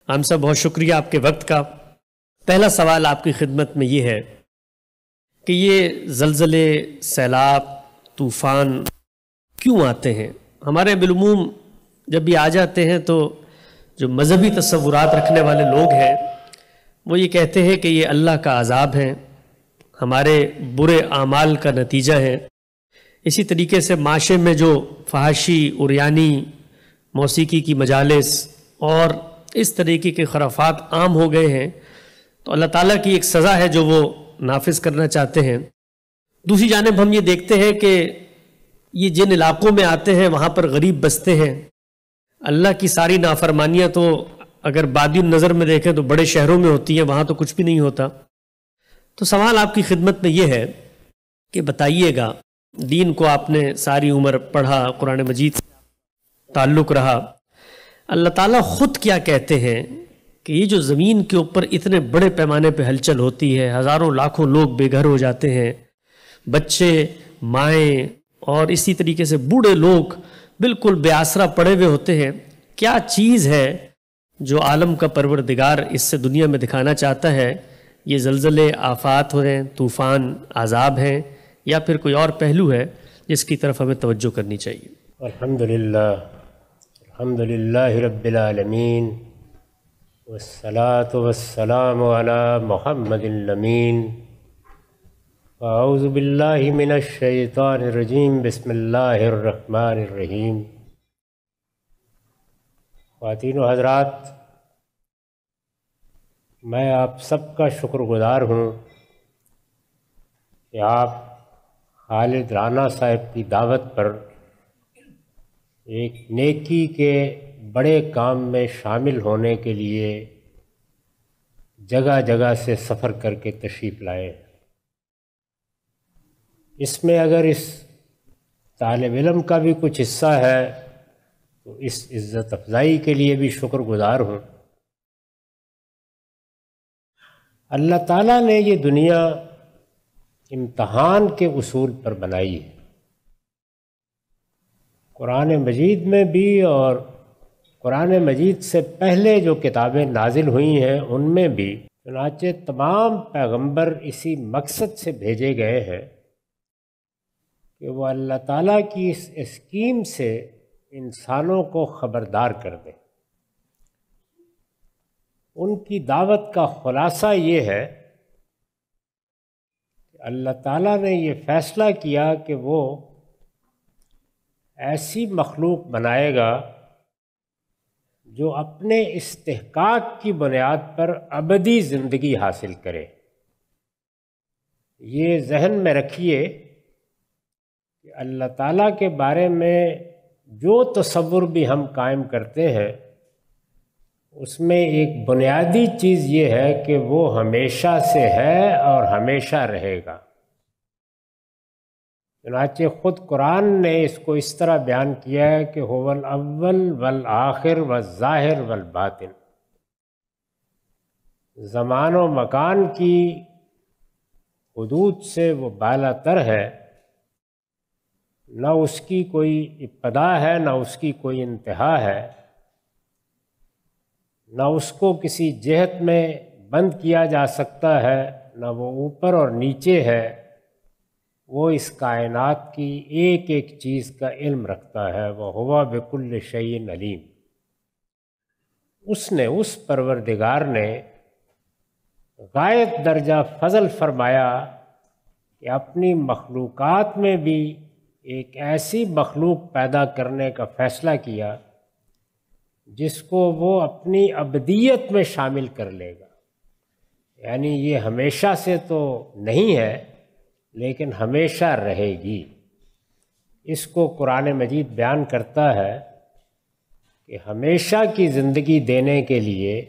ہم سب بہت شکریہ آپ کے وقت کا۔ پہلا سوال آپ کی خدمت میں یہ ہے کہ یہ زلزلے، سیلاب، طوفان کیوں آتے ہیں؟ ہمارے بالعموم جب بھی آ جاتے ہیں تو جو مذہبی تصورات رکھنے والے لوگ ہیں وہ یہ کہتے ہیں کہ یہ اللہ کا عذاب ہے، ہمارے برے اعمال کا نتیجہ ہے۔ اسی طریقے سے معاشرے میں جو فحاشی، عریانی، موسیقی کی مجالس اور اس طریقے کے خرافات عام ہو گئے ہیں، تو اللہ تعالیٰ کی ایک سزا ہے جو وہ نافذ کرنا چاہتے ہیں۔ دوسری جانب ہم یہ دیکھتے ہیں کہ یہ جن علاقوں میں آتے ہیں وہاں پر غریب بستے ہیں۔ اللہ کی ساری نافرمانیاں تو اگر بادی نظر میں دیکھیں تو بڑے شہروں میں ہوتی ہیں، وہاں تو کچھ بھی نہیں ہوتا۔ تو سوال آپ کی خدمت میں یہ ہے کہ بتائیے گا، دین کو آپ نے ساری عمر پڑھا، قرآن مجید سے تعلق رہا، اللہ تعالیٰ خود کیا کہتے ہیں کہ یہ جو زمین کے اوپر اتنے بڑے پیمانے پہ ہلچل ہوتی ہے، ہزاروں لاکھوں لوگ بے گھر ہو جاتے ہیں، بچے، مائیں اور اسی طریقے سے بوڑھے لوگ بالکل بے آسرا پڑے ہوئے ہوتے ہیں، کیا چیز ہے جو عالم کا پروردگار اس سے دنیا میں دکھانا چاہتا ہے؟ یہ زلزلے، آفات ہو رہے ہیں، طوفان، عذاب ہیں، یا پھر کوئی اور پہلو ہے جس کی طرف ہمیں توجہ کرنی چاہیے؟ الحمدللہ رب العالمین، والصلاة والسلام علی محمد الامین۔ اعوذ باللہ من الشیطان الرجیم، بسم اللہ الرحمن الرحیم۔ خواتین و حضرات، میں آپ سب کا شکر گزار ہوں کہ آپ خالد رانا صاحب کی دعوت پر ایک نیکی کے بڑے کام میں شامل ہونے کے لیے جگہ جگہ سے سفر کر کے تشریف لائے۔ اس میں اگر اس طالب علم کا بھی کچھ حصہ ہے تو اس عزت افزائی کے لیے بھی شکر گزار ہوں۔ اللہ تعالیٰ نے یہ دنیا امتحان کے اصول پر بنائی ہے۔ قرآن مجید میں بھی اور قرآن مجید سے پہلے جو کتابیں نازل ہوئی ہیں ان میں بھی، چنانچہ تمام پیغمبر اسی مقصد سے بھیجے گئے ہیں کہ وہ اللہ تعالیٰ کی اس اسکیم سے انسانوں کو خبردار کر دیں۔ ان کی دعوت کا خلاصہ یہ ہے کہ اللہ تعالیٰ نے یہ فیصلہ کیا کہ وہ ایسی مخلوق بنائے گا جو اپنے استحقاق کی بنیاد پر ابدی زندگی حاصل کرے۔ یہ ذہن میں رکھیے کہ اللہ تعالیٰ کے بارے میں جو تصور بھی ہم قائم کرتے ہیں اس میں ایک بنیادی چیز یہ ہے کہ وہ ہمیشہ سے ہے اور ہمیشہ رہے گا۔ چنانچہ خود قرآن نے اس کو اس طرح بیان کیا ہے کہ هو الاول والآخر والظاہر والباطن۔ زمان و مکان کی حدود سے وہ بالا تر ہے، نہ اس کی کوئی ابتدا ہے نہ اس کی کوئی انتہا ہے، نہ اس کو کسی جہت میں بند کیا جا سکتا ہے، نہ وہ اوپر اور نیچے ہے۔ وہ اس کائنات کی ایک ایک چیز کا علم رکھتا ہے۔ وَهُوَ بِكُلِّ شَيْءٍ عَلِيمٌ۔ اس پروردگار نے غایت درجہ فضل فرمایا کہ اپنی مخلوقات میں بھی ایک ایسی مخلوق پیدا کرنے کا فیصلہ کیا جس کو وہ اپنی ابدیت میں شامل کر لے گا۔ یعنی یہ ہمیشہ سے تو نہیں ہے لیکن ہمیشہ رہے گی۔ اس کو قرآن مجید بیان کرتا ہے کہ ہمیشہ کی زندگی دینے کے لیے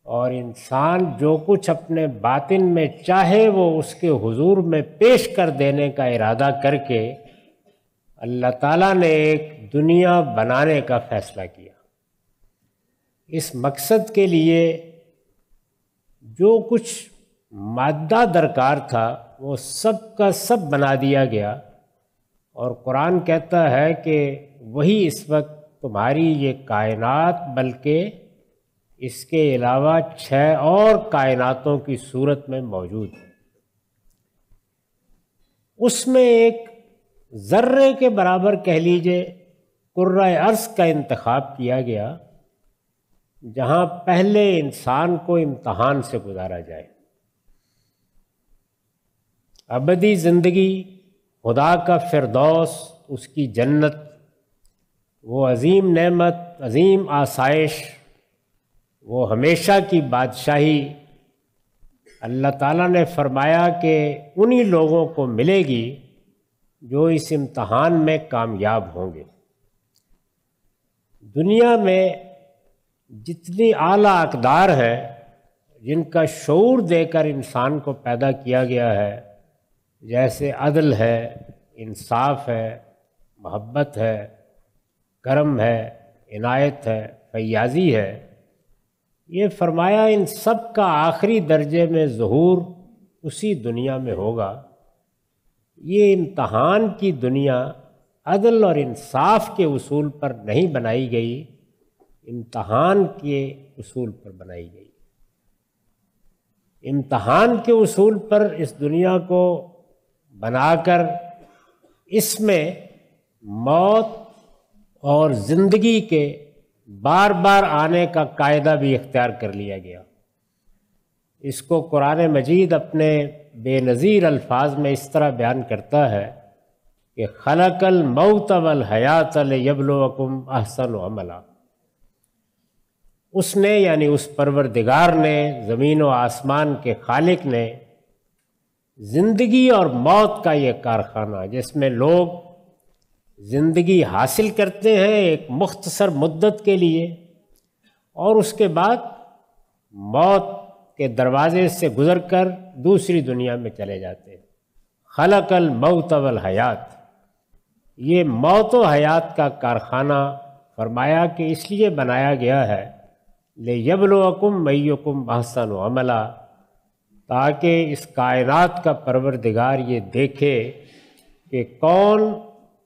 اور انسان جو کچھ اپنے باطن میں چاہے وہ اس کے حضور میں پیش کر دینے کا ارادہ کر کے اللہ تعالیٰ نے ایک دنیا بنانے کا فیصلہ کیا۔ اس مقصد کے لیے جو کچھ مادہ درکار تھا وہ سب کا سب بنا دیا گیا، اور قرآن کہتا ہے کہ وہی اس وقت تمہاری یہ کائنات بلکہ اس کے علاوہ 6 اور کائناتوں کی صورت میں موجود ہے۔ اس میں ایک ذرے کے برابر کہہ لیجئے کرۂ ارض کا انتخاب کیا گیا، جہاں پہلے انسان کو امتحان سے گزارا جائے۔ ابدی زندگی، خدا کا فردوس، اس کی جنت، وہ عظیم نعمت، عظیم آسائش، وہ ہمیشہ کی بادشاہی اللہ تعالیٰ نے فرمایا کہ انہی لوگوں کو ملے گی جو اس امتحان میں کامیاب ہوں گے۔ دنیا میں جتنی اعلیٰ اقدار ہے جن کا شعور دے کر انسان کو پیدا کیا گیا ہے، جیسے عدل ہے، انصاف ہے، محبت ہے، کرم ہے، عنایت ہے، فیاضی ہے، یہ فرمایا ان سب کا آخری درجے میں ظہور اسی دنیا میں ہوگا۔ یہ امتحان کی دنیا عدل اور انصاف کے اصول پر نہیں بنائی گئی، امتحان کے اصول پر بنائی گئی۔ امتحان کے اصول پر اس دنیا کو بنا کر اس میں موت اور زندگی کے بار بار آنے کا قاعدہ بھی اختیار کر لیا گیا۔ اس کو قرآن مجید اپنے بے نظیر الفاظ میں اس طرح بیان کرتا ہے کہ خلق الموت والحیات لیبلوکم احسن عملا۔ اس نے یعنی اس پروردگار نے، زمین و آسمان کے خالق نے، زندگی اور موت کا یہ کارخانہ جس میں لوگ زندگی حاصل کرتے ہیں ایک مختصر مدت کے لیے اور اس کے بعد موت کے دروازے سے گزر کر دوسری دنیا میں چلے جاتے ہیں۔ خلق الموت والحیات، یہ موت و حیات کا کارخانہ فرمایا کہ اس لیے بنایا گیا ہے لیبلوکم ایکم احسن عملا، تاکہ اس کائنات کا پروردگار یہ دیکھے کہ کون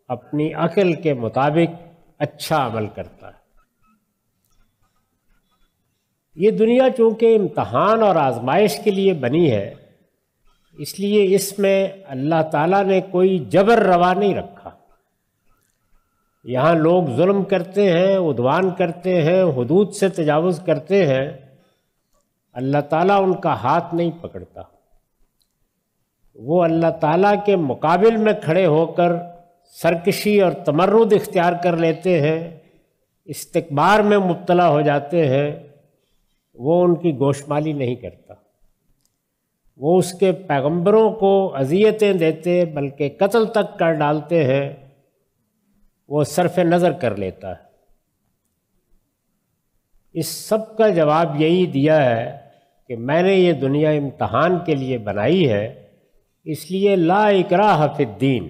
اپنی عقل کے مطابق اچھا عمل کرتا ہے۔ یہ دنیا چونکہ امتحان اور آزمائش کے لیے بنی ہے، اس لیے اس میں اللہ تعالیٰ نے کوئی جبر روا نہیں رکھا۔ یہاں لوگ ظلم کرتے ہیں، عدوان کرتے ہیں، حدود سے تجاوز کرتے ہیں، اللہ تعالیٰ ان کا ہاتھ نہیں پکڑتا۔ وہ اللہ تعالیٰ کے مقابل میں کھڑے ہو کر سرکشی اور تمرد اختیار کر لیتے ہیں، استکبار میں مبتلا ہو جاتے ہیں، وہ ان کی گوشمالی نہیں کرتا۔ وہ اس کے پیغمبروں کو اذیتیں دیتے بلکہ قتل تک کر ڈالتے ہیں، وہ صرف نظر کر لیتا ہے۔ اس سب کا جواب یہی دیا ہے کہ میں نے یہ دنیا امتحان کے لیے بنائی ہے، اس لیے لا اکراہ فی الدین،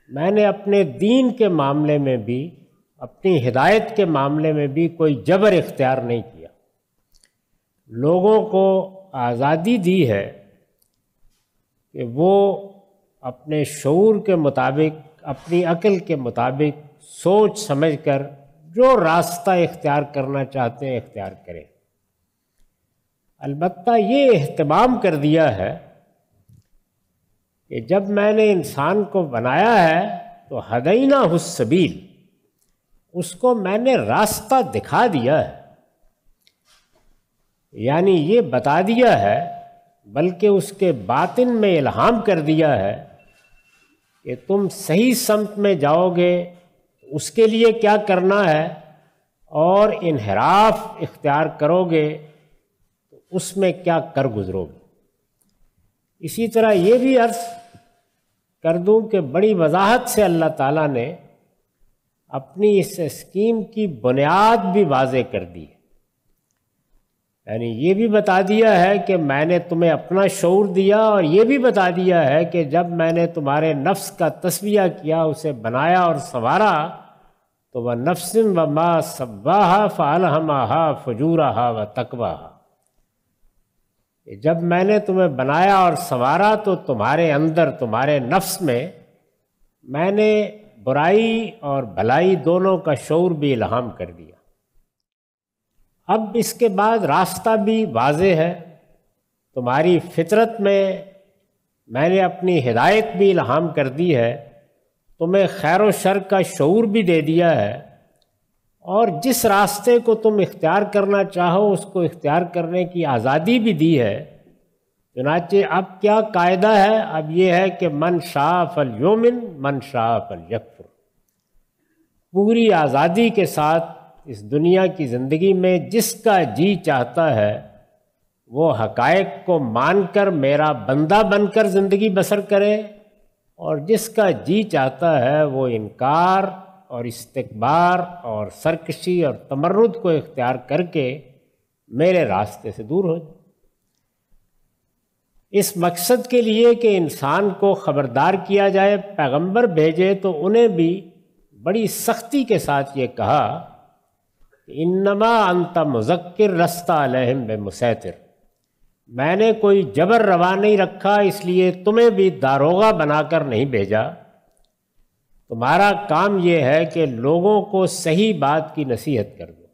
میں نے اپنے دین کے معاملے میں بھی، اپنی ہدایت کے معاملے میں بھی کوئی جبر اختیار نہیں کیا۔ لوگوں کو آزادی دی ہے کہ وہ اپنے شعور کے مطابق، اپنی عقل کے مطابق سوچ سمجھ کر جو راستہ اختیار کرنا چاہتے ہیں اختیار کریں۔ البتہ یہ اہتمام کر دیا ہے کہ جب میں نے انسان کو بنایا ہے تو ہدیناہ السبیل، اس کو میں نے راستہ دکھا دیا ہے، یعنی یہ بتا دیا ہے، بلکہ اس کے باطن میں الہام کر دیا ہے کہ تم صحیح سمت میں جاؤ گے، اس کے لیے کیا کرنا ہے، اور انحراف اختیار کرو گے تو اس میں کیا کر گزرو گے۔ اسی طرح یہ بھی عرض کر دوں کہ بڑی وضاحت سے اللہ تعالیٰ نے اپنی اس اسکیم کی بنیاد بھی واضح کر دی ہے، یعنی یہ بھی بتا دیا ہے کہ میں نے تمہیں اپنا شعور دیا، اور یہ بھی بتا دیا ہے کہ جب میں نے تمہارے نفس کا تسویہ کیا، اسے بنایا اور سنوارا، تو وہ نفس و ما سواہا فالہمہا فجورہا و تقواہا، جب میں نے تمہیں بنایا اور سنوارا تو تمہارے اندر، تمہارے نفس میں نے برائی اور بھلائی دونوں کا شعور بھی الہام کر دیا۔ اب اس کے بعد راستہ بھی واضح ہے، تمہاری فطرت میں نے اپنی ہدایت بھی الہام کر دی ہے، تمہیں خیر و شر کا شعور بھی دے دیا ہے، اور جس راستے کو تم اختیار کرنا چاہو اس کو اختیار کرنے کی آزادی بھی دی ہے۔ چنانچہ اب کیا قاعدہ ہے؟ اب یہ ہے کہ من شاء فلیؤمن من شاء فلیکفر، پوری آزادی کے ساتھ اس دنیا کی زندگی میں جس کا جی چاہتا ہے وہ حقائق کو مان کر میرا بندہ بن کر زندگی بسر کرے، اور جس کا جی چاہتا ہے وہ انکار اور استکبار اور سرکشی اور تمرد کو اختیار کر کے میرے راستے سے دور ہو جائے۔ اس مقصد کے لیے کہ انسان کو خبردار کیا جائے، پیغمبر بھیجے تو انہیں بھی بڑی سختی کے ساتھ یہ کہا کہ انما انت مذکر لست علیہم بمسیطر، میں نے کوئی جبر روا نہیں رکھا، اس لیے تمہیں بھی داروغہ بنا کر نہیں بھیجا، تمہارا کام یہ ہے کہ لوگوں کو صحیح بات کی نصیحت کر دو،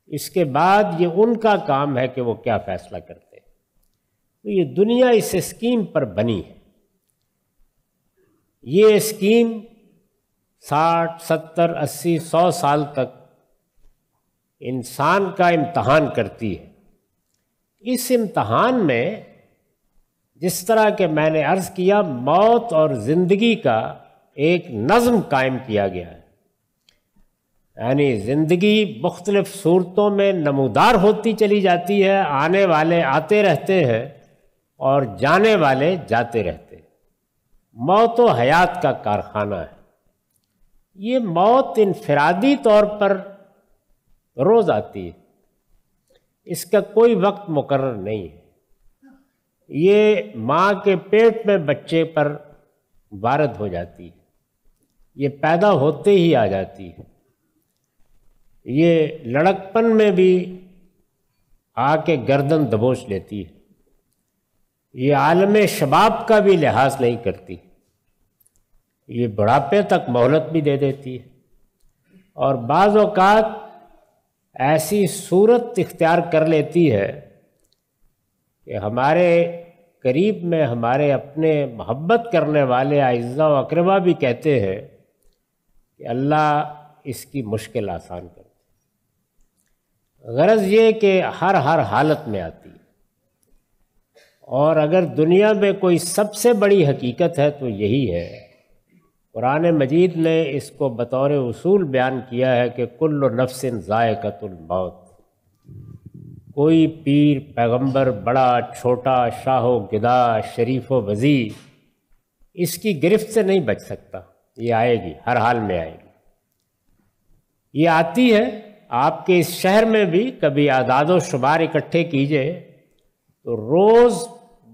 اس کے بعد یہ ان کا کام ہے کہ وہ کیا فیصلہ کرتے ہیں۔ تو یہ دنیا اس اسکیم پر بنی ہے، یہ اسکیم 60 70 80 100 سال تک انسان کا امتحان کرتی ہے۔ اس امتحان میں جس طرح کہ میں نے عرض کیا، موت اور زندگی کا ایک نظم قائم کیا گیا ہے، یعنی زندگی مختلف صورتوں میں نمودار ہوتی چلی جاتی ہے، آنے والے آتے رہتے ہیں اور جانے والے جاتے رہتے ہیں۔ موت و حیات کا کارخانہ ہے۔ یہ موت انفرادی طور پر روز آتی ہے، اس کا کوئی وقت مقرر نہیں ہے، یہ ماں کے پیٹ میں بچے پر وارد ہو جاتی ہے، یہ پیدا ہوتے ہی آ جاتی ہے، یہ لڑکپن میں بھی آ کے گردن دبوچ لیتی ہے، یہ عالم شباب کا بھی لحاظ نہیں کرتی، یہ بڑھاپے تک مہلت بھی دے دیتی ہے، اور بعض اوقات ایسی صورت اختیار کر لیتی ہے کہ ہمارے قریب میں ہمارے اپنے محبت کرنے والے اعزاء و اقربا بھی کہتے ہیں کہ اللہ اس کی مشکل آسان کر دے۔ غرض یہ کہ ہر حالت میں آتی ہے، اور اگر دنیا میں کوئی سب سے بڑی حقیقت ہے تو یہی ہے، قرآن مجید نے اس کو بطور اصول بیان کیا ہے کہ کل نفس ذائقۃ الموت، کوئی پیر پیغمبر بڑا چھوٹا شاہ و گدا شریف و وزیر اس کی گرفت سے نہیں بچ سکتا، یہ آئے گی، ہر حال میں آئے گی، یہ آتی ہے۔ آپ کے اس شہر میں بھی کبھی اعداد و شمار اکٹھے کیجئے تو روز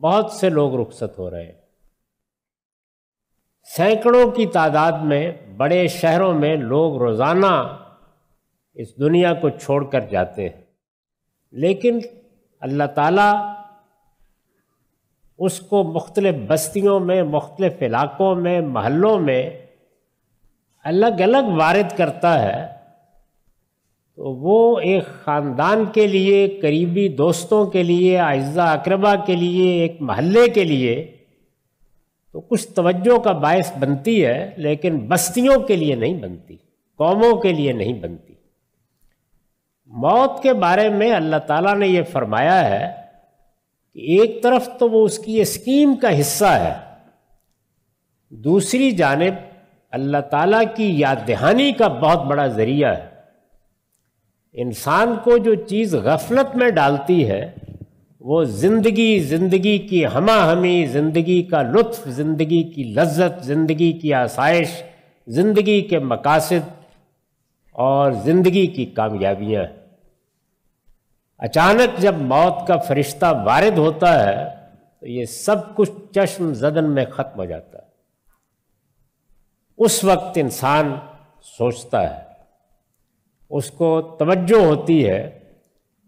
بہت سے لوگ رخصت ہو رہے ہیں، سینکڑوں کی تعداد میں بڑے شہروں میں لوگ روزانہ اس دنیا کو چھوڑ کر جاتے ہیں، لیکن اللہ تعالیٰ اس کو مختلف بستیوں میں، مختلف علاقوں میں، محلوں میں الگ الگ وارد کرتا ہے، تو وہ ایک خاندان کے لیے، قریبی دوستوں کے لیے، اعزاء اقربا کے لیے، ایک محلے کے لیے تو کچھ توجہ کا باعث بنتی ہے، لیکن بستیوں کے لیے نہیں بنتی، قوموں کے لیے نہیں بنتی۔ موت کے بارے میں اللہ تعالیٰ نے یہ فرمایا ہے کہ ایک طرف تو وہ اس کی اسکیم کا حصہ ہے، دوسری جانب اللہ تعالیٰ کی یاد دہانی کا بہت بڑا ذریعہ ہے۔ انسان کو جو چیز غفلت میں ڈالتی ہے وہ زندگی کی ہمہ ہمی، زندگی کا لطف، زندگی کی لذت، زندگی کی آسائش، زندگی کے مقاصد اور زندگی کی کامیابیاں ہیں۔ اچانک جب موت کا فرشتہ وارد ہوتا ہے تو یہ سب کچھ چشم زدن میں ختم ہو جاتا ہے۔ اس وقت انسان سوچتا ہے، اس کو توجہ ہوتی ہے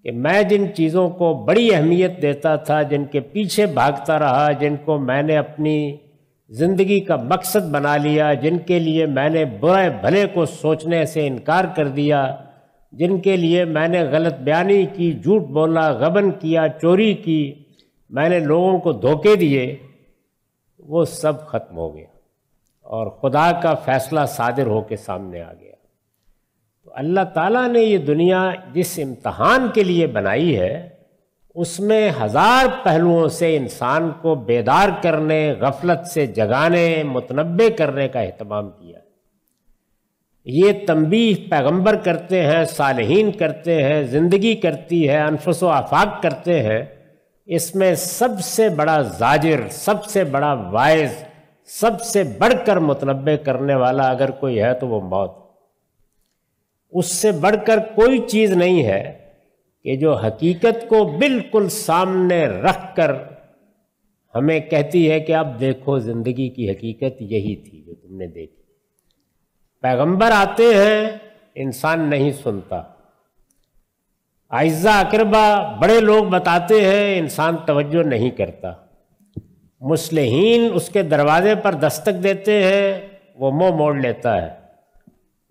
کہ میں جن چیزوں کو بڑی اہمیت دیتا تھا، جن کے پیچھے بھاگتا رہا، جن کو میں نے اپنی زندگی کا مقصد بنا لیا، جن کے لیے میں نے برے بھلے کو سوچنے سے انکار کر دیا، جن کے لیے میں نے غلط بیانی کی، جھوٹ بولا، غبن کیا، چوری کی، میں نے لوگوں کو دھوکے دیے، وہ سب ختم ہو گیا اور خدا کا فیصلہ صادر ہو کے سامنے آ گیا۔ تو اللہ تعالیٰ نے یہ دنیا جس امتحان کے لیے بنائی ہے، اس میں ہزار پہلوؤں سے انسان کو بیدار کرنے، غفلت سے جگانے، متنبع کرنے کا اہتمام کیا۔ یہ تنبیہ پیغمبر کرتے ہیں، صالحین کرتے ہیں، زندگی کرتی ہے، انفس و آفاق کرتے ہیں۔ اس میں سب سے بڑا زاجر، سب سے بڑا واعظ، سب سے بڑھ کر متنبع کرنے والا اگر کوئی ہے تو وہ موت۔ اس سے بڑھ کر کوئی چیز نہیں ہے کہ جو حقیقت کو بالکل سامنے رکھ کر ہمیں کہتی ہے کہ اب دیکھو زندگی کی حقیقت یہی تھی جو تم نے دیکھی۔ پیغمبر آتے ہیں، انسان نہیں سنتا، اعزا اقربا بڑے لوگ بتاتے ہیں، انسان توجہ نہیں کرتا، مصلحین اس کے دروازے پر دستک دیتے ہیں، وہ منہ موڑ لیتا ہے۔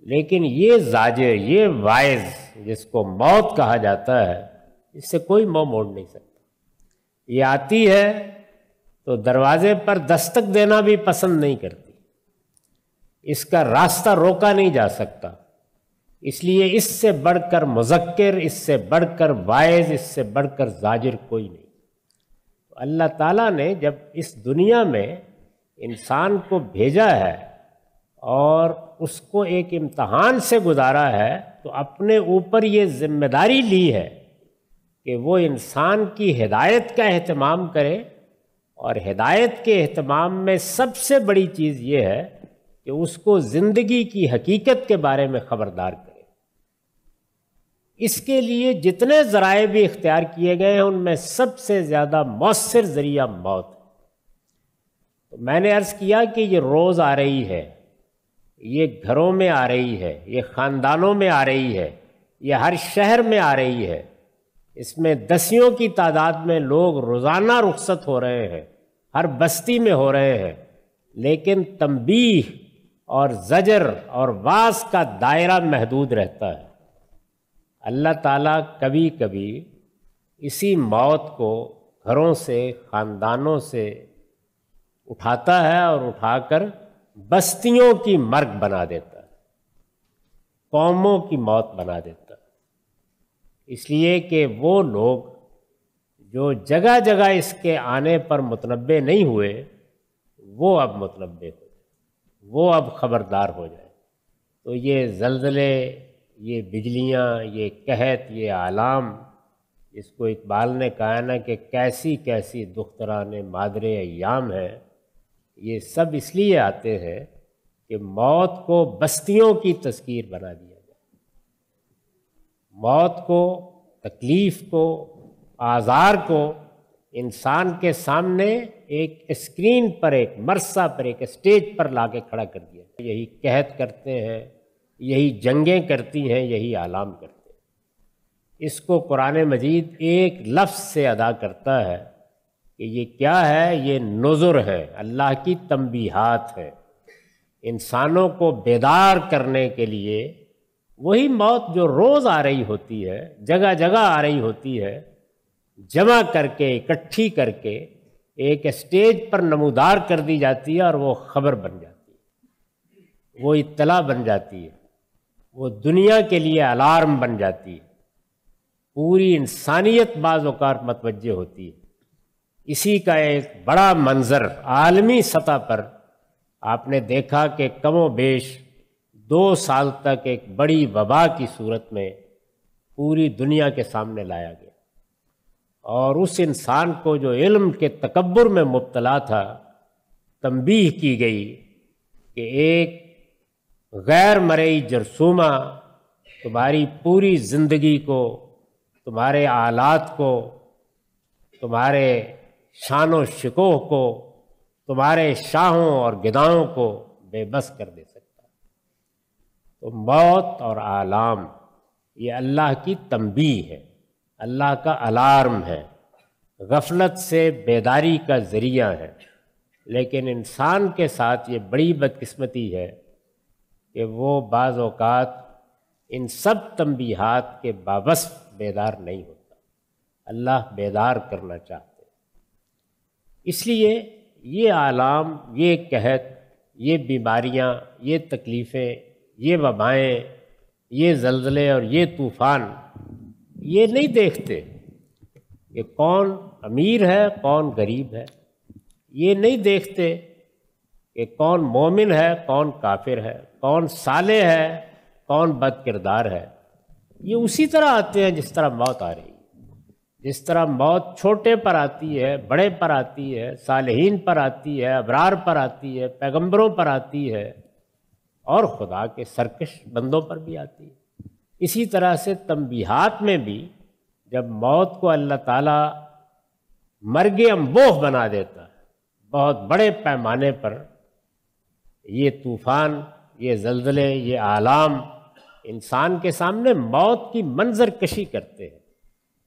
لیکن یہ زاجر، یہ واعظ جس کو موت کہا جاتا ہے، اس سے کوئی منہ موڑ نہیں سکتا۔ یہ آتی ہے تو دروازے پر دستک دینا بھی پسند نہیں کرتی، اس کا راستہ روکا نہیں جا سکتا۔ اس لیے اس سے بڑھ کر مذکر، اس سے بڑھ کر واعظ، اس سے بڑھ کر زاجر کوئی نہیں۔ تو اللہ تعالیٰ نے جب اس دنیا میں انسان کو بھیجا ہے اور اس کو ایک امتحان سے گزارا ہے، تو اپنے اوپر یہ ذمہ داری لی ہے کہ وہ انسان کی ہدایت کا اہتمام کرے، اور ہدایت کے اہتمام میں سب سے بڑی چیز یہ ہے کہ اس کو زندگی کی حقیقت کے بارے میں خبردار کرے۔ اس کے لیے جتنے ذرائع بھی اختیار کیے گئے ہیں، ان میں سب سے زیادہ مؤثر ذریعہ موت ہے۔ تو میں نے عرض کیا کہ یہ روز آ رہی ہے، یہ گھروں میں آ رہی ہے، یہ خاندانوں میں آ رہی ہے، یہ ہر شہر میں آ رہی ہے۔ اس میں دسیوں کی تعداد میں لوگ روزانہ رخصت ہو رہے ہیں، ہر بستی میں ہو رہے ہیں، لیکن تنبیہ اور زجر اور واعظ کا دائرہ محدود رہتا ہے۔ اللہ تعالیٰ کبھی کبھی اسی موت کو گھروں سے، خاندانوں سے اٹھاتا ہے اور اٹھا کر بستیوں کی مرگ بنا دیتا ہے، قوموں کی موت بنا دیتا ہے، اس لیے کہ وہ لوگ جو جگہ جگہ اس کے آنے پر متنبع نہیں ہوئے، وہ اب متنبع ہو جائے، وہ اب خبردار ہو جائے۔ تو یہ زلزلے، یہ بجلیاں، یہ قحط، یہ آلام، جس کو اقبال نے کہا نا کہ کیسی کیسی دختران مادر ایام ہے، یہ سب اس لیے آتے ہیں کہ موت کو بستیوں کی تذکیر بنا دیا جائے، موت کو، تکلیف کو، آزار کو انسان کے سامنے ایک اسکرین پر، ایک مرصع پر، ایک اسٹیج پر لا کے کھڑا کر دیا۔ یہی قحط کرتے ہیں، یہی جنگیں کرتی ہیں، یہی آلام کرتے ہیں۔ اس کو قرآن مجید ایک لفظ سے ادا کرتا ہے کہ یہ کیا ہے؟ یہ نذر ہے، اللہ کی تنبیہات ہے، انسانوں کو بیدار کرنے کے لیے۔ وہی موت جو روز آ رہی ہوتی ہے، جگہ جگہ آ رہی ہوتی ہے، جمع کر کے، اکٹھی کر کے ایک اسٹیج پر نمودار کر دی جاتی ہے، اور وہ خبر بن جاتی ہے، وہ اطلاع بن جاتی ہے، وہ دنیا کے لیے الارم بن جاتی ہے۔ پوری انسانیت بعض اوقات متوجہ ہوتی ہے۔ اسی کا ایک بڑا منظر عالمی سطح پر آپ نے دیکھا کہ کم و بیش 2 سال تک ایک بڑی وبا کی صورت میں پوری دنیا کے سامنے لایا گیا، اور اس انسان کو جو علم کے تکبر میں مبتلا تھا، تنبیہ کی گئی کہ ایک غیر مرئی جرثومہ تمہاری پوری زندگی کو، تمہارے آلات کو، تمہارے شان و شکوہ کو، تمہارے شاہوں اور گداؤں کو بے بس کر دے سکتا ہے۔ تو موت اور آلام یہ اللہ کی تنبیہ ہے، اللہ کا الارم ہے، غفلت سے بیداری کا ذریعہ ہے۔ لیکن انسان کے ساتھ یہ بڑی بدقسمتی ہے کہ وہ بعض اوقات ان سب تنبیہات کے باوصف بیدار نہیں ہوتا، اللہ بیدار کرنا چاہتے ہیں۔ اس لیے یہ آلام، یہ قحط، یہ بیماریاں، یہ تکلیفیں، یہ وبائیں، یہ زلزلے اور یہ طوفان یہ نہیں دیکھتے کہ کون امیر ہے کون غریب ہے، یہ نہیں دیکھتے کہ کون مومن ہے کون کافر ہے، کون صالح ہے کون بد کردار ہے۔ یہ اسی طرح آتے ہیں جس طرح موت آ رہی ہے، جس طرح موت چھوٹے پر آتی ہے، بڑے پر آتی ہے، صالحین پر آتی ہے، ابرار پر آتی ہے، پیغمبروں پر آتی ہے، اور خدا کے سرکش بندوں پر بھی آتی ہے۔ اسی طرح سے تنبیہات میں بھی جب موت کو اللہ تعالیٰ مرگ انبوہ بنا دیتا ہے بہت بڑے پیمانے پر، یہ طوفان، یہ زلزلے، یہ آلام انسان کے سامنے موت کی منظر کشی کرتے ہیں،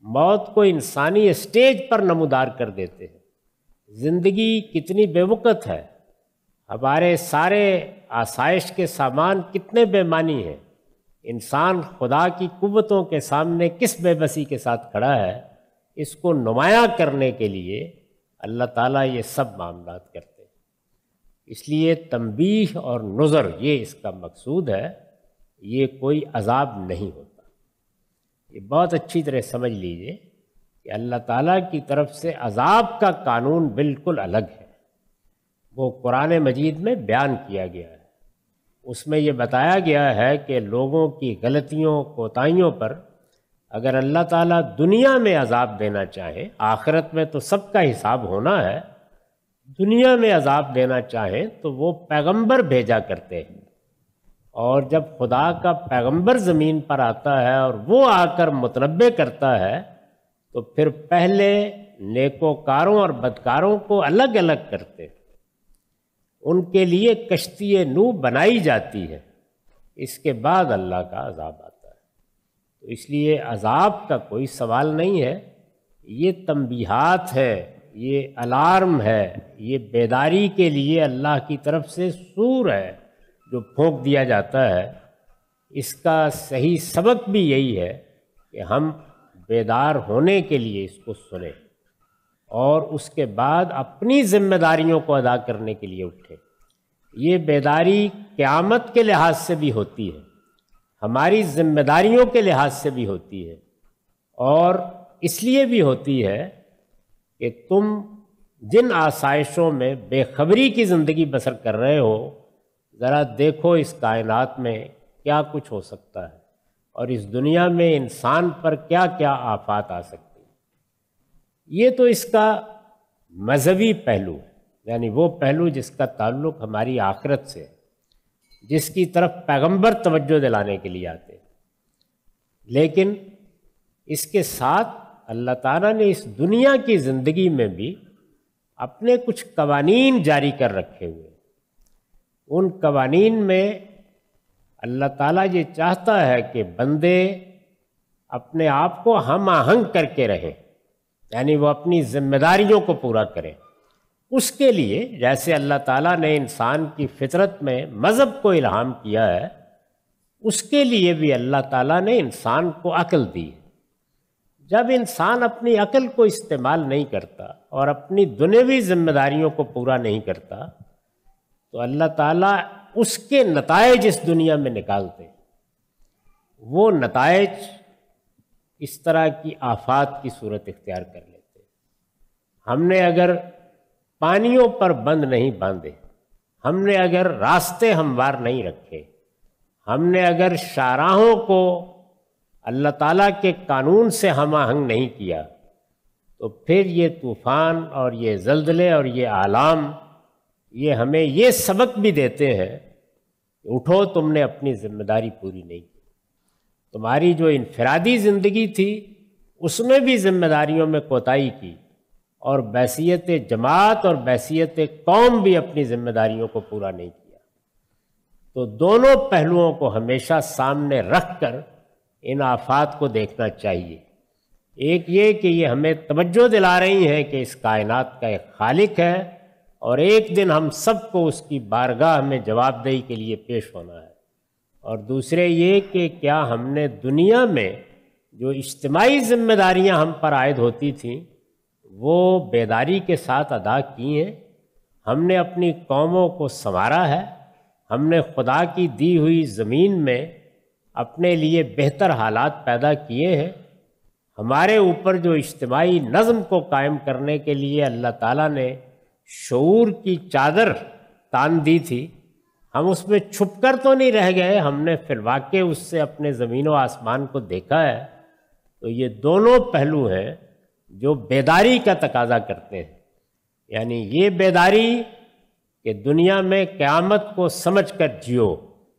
موت کو انسانی اسٹیج پر نمودار کر دیتے ہیں۔ زندگی کتنی بے وقت ہے، ہمارے سارے آسائش کے سامان کتنے بے معنی ہیں، انسان خدا کی قوتوں کے سامنے کس بے بسی کے ساتھ کھڑا ہے، اس کو نمایاں کرنے کے لیے اللہ تعالیٰ یہ سب معاملات کرتے ہیں۔ اس لیے تنبیہ اور نذر یہ اس کا مقصود ہے، یہ کوئی عذاب نہیں ہوتا۔ یہ بہت اچھی طرح سمجھ لیجئے کہ اللہ تعالیٰ کی طرف سے عذاب کا قانون بالکل الگ ہے، وہ قرآن مجید میں بیان کیا گیا ہے۔ اس میں یہ بتایا گیا ہے کہ لوگوں کی غلطیوں کوتاہیوں پر اگر اللہ تعالیٰ دنیا میں عذاب دینا چاہے، آخرت میں تو سب کا حساب ہونا ہے، دنیا میں عذاب دینا چاہیں تو وہ پیغمبر بھیجا کرتے ہیں، اور جب خدا کا پیغمبر زمین پر آتا ہے اور وہ آ کر متنبع کرتا ہے تو پھر پہلے نیکوکاروں اور بدکاروں کو الگ الگ کرتے، ان کے لیے کشتی نوح بنائی جاتی ہے، اس کے بعد اللہ کا عذاب آتا ہے۔ تو اس لیے عذاب کا کوئی سوال نہیں ہے، یہ تنبیہات ہے، یہ الارم ہے، یہ بیداری کے لیے اللہ کی طرف سے سور ہے جو پھونک دیا جاتا ہے۔ اس کا صحیح سبق بھی یہی ہے کہ ہم بیدار ہونے کے لیے اس کو سنیں اور اس کے بعد اپنی ذمہ داریوں کو ادا کرنے کے لیے اٹھیں۔ یہ بیداری قیامت کے لحاظ سے بھی ہوتی ہے، ہماری ذمہ داریوں کے لحاظ سے بھی ہوتی ہے، اور اس لیے بھی ہوتی ہے کہ تم جن آسائشوں میں بے خبری کی زندگی بسر کر رہے ہو، ذرا دیکھو اس کائنات میں کیا کچھ ہو سکتا ہے، اور اس دنیا میں انسان پر کیا کیا آفات آ سکتی ہیں۔ یہ تو اس کا مذہبی پہلو ہے، یعنی وہ پہلو جس کا تعلق ہماری آخرت سے ہے، جس کی طرف پیغمبر توجہ دلانے کے لیے آتے ہیں۔ لیکن اس کے ساتھ اللہ تعالیٰ نے اس دنیا کی زندگی میں بھی اپنے کچھ قوانین جاری کر رکھے ہوئے، ان قوانین میں اللہ تعالیٰ یہ چاہتا ہے کہ بندے اپنے آپ کو ہم آہنگ کر کے رہیں، یعنی وہ اپنی ذمہ داریوں کو پورا کریں۔ اس کے لیے جیسے اللہ تعالیٰ نے انسان کی فطرت میں مذہب کو الہام کیا ہے، اس کے لیے بھی اللہ تعالیٰ نے انسان کو عقل دی ہے۔ جب انسان اپنی عقل کو استعمال نہیں کرتا اور اپنی دنیوی ذمہ داریوں کو پورا نہیں کرتا تو اللہ تعالیٰ اس کے نتائج اس دنیا میں نکالتے ہیں۔ وہ نتائج اس طرح کی آفات کی صورت اختیار کر لیتے ہیں۔ ہم نے اگر پانیوں پر بند نہیں باندھے، ہم نے اگر راستے ہموار نہیں رکھے، ہم نے اگر شاہراہوں کو اللہ تعالیٰ کے قانون سے ہم آہنگ نہیں کیا، تو پھر یہ طوفان اور یہ زلزلے اور یہ آلام یہ ہمیں یہ سبق بھی دیتے ہیں کہ اٹھو، تم نے اپنی ذمہ داری پوری نہیں کی۔ تمہاری جو انفرادی زندگی تھی اس میں بھی ذمہ داریوں میں کوتاہی کی، اور بحیثیت جماعت اور بحیثیت قوم بھی اپنی ذمہ داریوں کو پورا نہیں کیا۔ تو دونوں پہلوؤں کو ہمیشہ سامنے رکھ کر ان آفات کو دیکھنا چاہیے۔ ایک یہ کہ یہ ہمیں توجہ دلا رہی ہیں کہ اس کائنات کا ایک خالق ہے، اور ایک دن ہم سب کو اس کی بارگاہ میں جواب دہی کے لیے پیش ہونا ہے، اور دوسرے یہ کہ کیا ہم نے دنیا میں جو اجتماعی ذمہ داریاں ہم پر عائد ہوتی تھیں وہ بیداری کے ساتھ ادا کی ہیں، ہم نے اپنی قوموں کو سنوارا ہے، ہم نے خدا کی دی ہوئی زمین میں اپنے لیے بہتر حالات پیدا کیے ہیں، ہمارے اوپر جو اجتماعی نظم کو قائم کرنے کے لیے اللہ تعالیٰ نے شعور کی چادر تان دی تھی، ہم اس میں چھپ کر تو نہیں رہ گئے، ہم نے فی الواقع اس سے اپنے زمین و آسمان کو دیکھا ہے۔ تو یہ دونوں پہلو ہیں جو بیداری کا تقاضا کرتے ہیں، یعنی یہ بیداری کہ دنیا میں قیامت کو سمجھ کر جیو،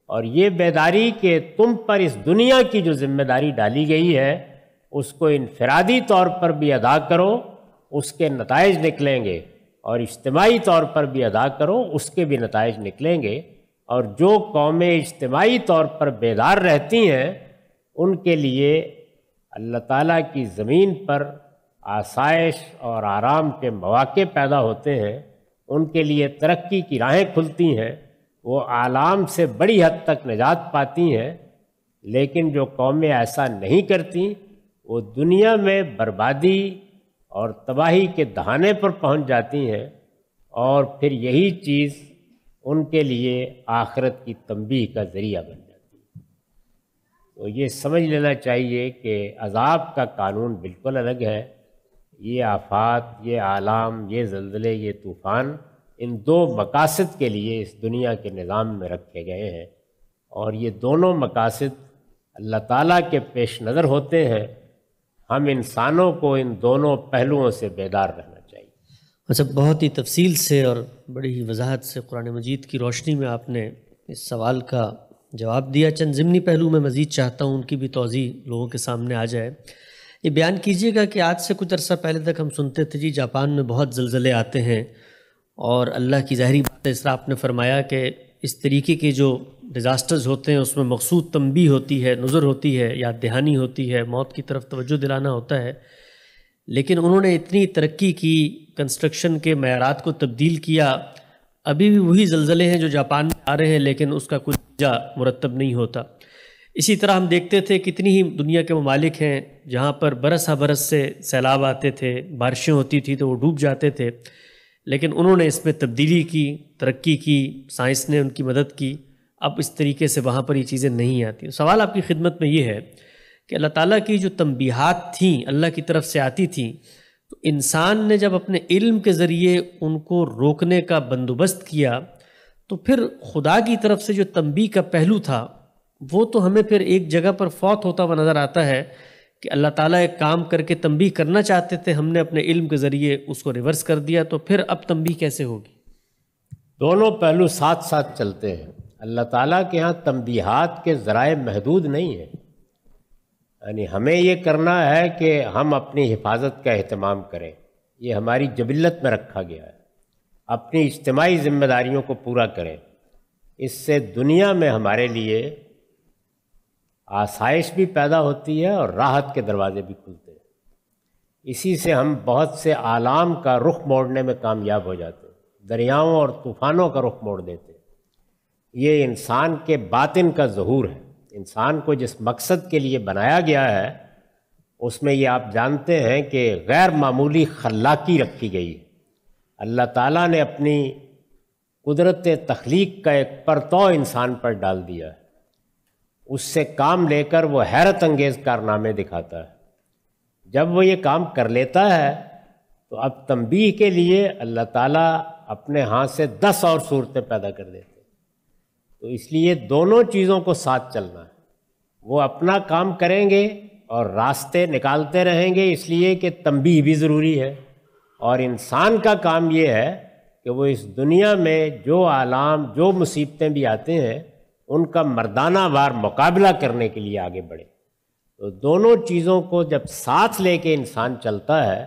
اور یہ بیداری کہ تم پر اس دنیا کی جو ذمہ داری ڈالی گئی ہے اس کو انفرادی طور پر بھی ادا کرو، اس کے نتائج نکلیں گے، اور اجتماعی طور پر بھی ادا کرو، اس کے بھی نتائج نکلیں گے۔ اور جو قومیں اجتماعی طور پر بیدار رہتی ہیں ان کے لیے اللہ تعالیٰ کی زمین پر آسائش اور آرام کے مواقع پیدا ہوتے ہیں، ان کے لیے ترقی کی راہیں کھلتی ہیں، وہ آلام سے بڑی حد تک نجات پاتی ہیں۔ لیکن جو قومیں ایسا نہیں کرتی وہ دنیا میں بربادی اور تباہی کے دہانے پر پہنچ جاتی ہیں، اور پھر یہی چیز ان کے لیے آخرت کی تنبیہ کا ذریعہ بن جاتی ہے۔ تو یہ سمجھ لینا چاہیے کہ عذاب کا قانون بالکل الگ ہے۔ یہ آفات، یہ آلام، یہ زلزلے، یہ طوفان ان دو مقاصد کے لیے اس دنیا کے نظام میں رکھے گئے ہیں، اور یہ دونوں مقاصد اللہ تعالیٰ کے پیش نظر ہوتے ہیں۔ ہم انسانوں کو ان دونوں پہلوؤں سے بیدار رہنا چاہیے۔ اچھا، بہت ہی تفصیل سے اور بڑی ہی وضاحت سے قرآن مجید کی روشنی میں آپ نے اس سوال کا جواب دیا۔ چند ضمنی پہلو میں مزید چاہتا ہوں ان کی بھی توضیح لوگوں کے سامنے آ جائے۔ یہ بیان کیجئے گا کہ آج سے کچھ عرصہ پہلے تک ہم سنتے تھے جی جاپان میں بہت زلزلے آتے ہیں، اور اللہ کی ظاہری بات ہے، اس طرح آپ نے فرمایا کہ اس طریقے کے جو ڈیزاسٹرز ہوتے ہیں اس میں مقصود تنبیہ ہوتی ہے، نظر ہوتی ہے، یاد دہانی ہوتی ہے، موت کی طرف توجہ دلانا ہوتا ہے۔ لیکن انہوں نے اتنی ترقی کی، کنسٹرکشن کے معیارات کو تبدیل کیا، ابھی بھی وہی زلزلے ہیں جو جاپان میں آ رہے ہیں، لیکن اس کا کوئی نتیجہ مرتب نہیں ہوتا۔ اسی طرح ہم دیکھتے تھے کتنی ہی دنیا کے ممالک ہیں جہاں پر برس ہا برس سے سیلاب آتے تھے، بارشیں ہوتی تھی تو وہ ڈوب جاتے تھے، لیکن انہوں نے اس میں تبدیلی کی، ترقی کی، سائنس نے ان کی مدد کی، اب اس طریقے سے وہاں پر یہ چیزیں نہیں آتی۔ سوال آپ کی خدمت میں یہ ہے کہ اللہ تعالیٰ کی جو تنبیہات تھیں اللہ کی طرف سے آتی تھیں، تو انسان نے جب اپنے علم کے ذریعے ان کو روکنے کا بندوبست کیا تو پھر خدا کی طرف سے جو تنبیہ کا پہلو تھا وہ تو ہمیں پھر ایک جگہ پر فوت ہوتا ہوا نظر آتا ہے کہ اللہ تعالیٰ ایک کام کر کے تنبیہ کرنا چاہتے تھے، ہم نے اپنے علم کے ذریعے اس کو ریورس کر دیا، تو پھر اب تنبیہ کیسے ہوگی؟ دونوں پہلو ساتھ ساتھ چلتے ہیں۔ اللہ تعالیٰ کے ہاں تنبیہات کے ذرائع محدود نہیں ہیں، یعنی ہمیں یہ کرنا ہے کہ ہم اپنی حفاظت کا اہتمام کریں، یہ ہماری جبلت میں رکھا گیا ہے، اپنی اجتماعی ذمہ داریوں کو پورا کریں۔ اس سے دنیا میں ہمارے لیے آسائش بھی پیدا ہوتی ہے اور راحت کے دروازے بھی کھلتے ہیں۔ اسی سے ہم بہت سے آلام کا رخ موڑنے میں کامیاب ہو جاتے ہیں، دریاؤں اور طوفانوں کا رخ موڑ دیتے ہیں۔ یہ انسان کے باطن کا ظہور ہے۔ انسان کو جس مقصد کے لیے بنایا گیا ہے اس میں یہ آپ جانتے ہیں کہ غیر معمولی خلاقی رکھی گئی ہے۔ اللہ تعالیٰ نے اپنی قدرت تخلیق کا ایک پرتو انسان پر ڈال دیا ہے، اس سے کام لے کر وہ حیرت انگیز کارنامے دکھاتا ہے۔ جب وہ یہ کام کر لیتا ہے تو اب تنبیہ کے لیے اللہ تعالیٰ اپنے ہاتھ سے 10 اور صورتیں پیدا کر دیتے ہیں۔ تو اس لیے دونوں چیزوں کو ساتھ چلنا ہے، وہ اپنا کام کریں گے اور راستے نکالتے رہیں گے، اس لیے کہ تنبیہ بھی ضروری ہے، اور انسان کا کام یہ ہے کہ وہ اس دنیا میں جو آلام، جو مصیبتیں بھی آتے ہیں ان کا مردانہ وار مقابلہ کرنے کے لیے آگے بڑھے۔ تو دونوں چیزوں کو جب ساتھ لے کے انسان چلتا ہے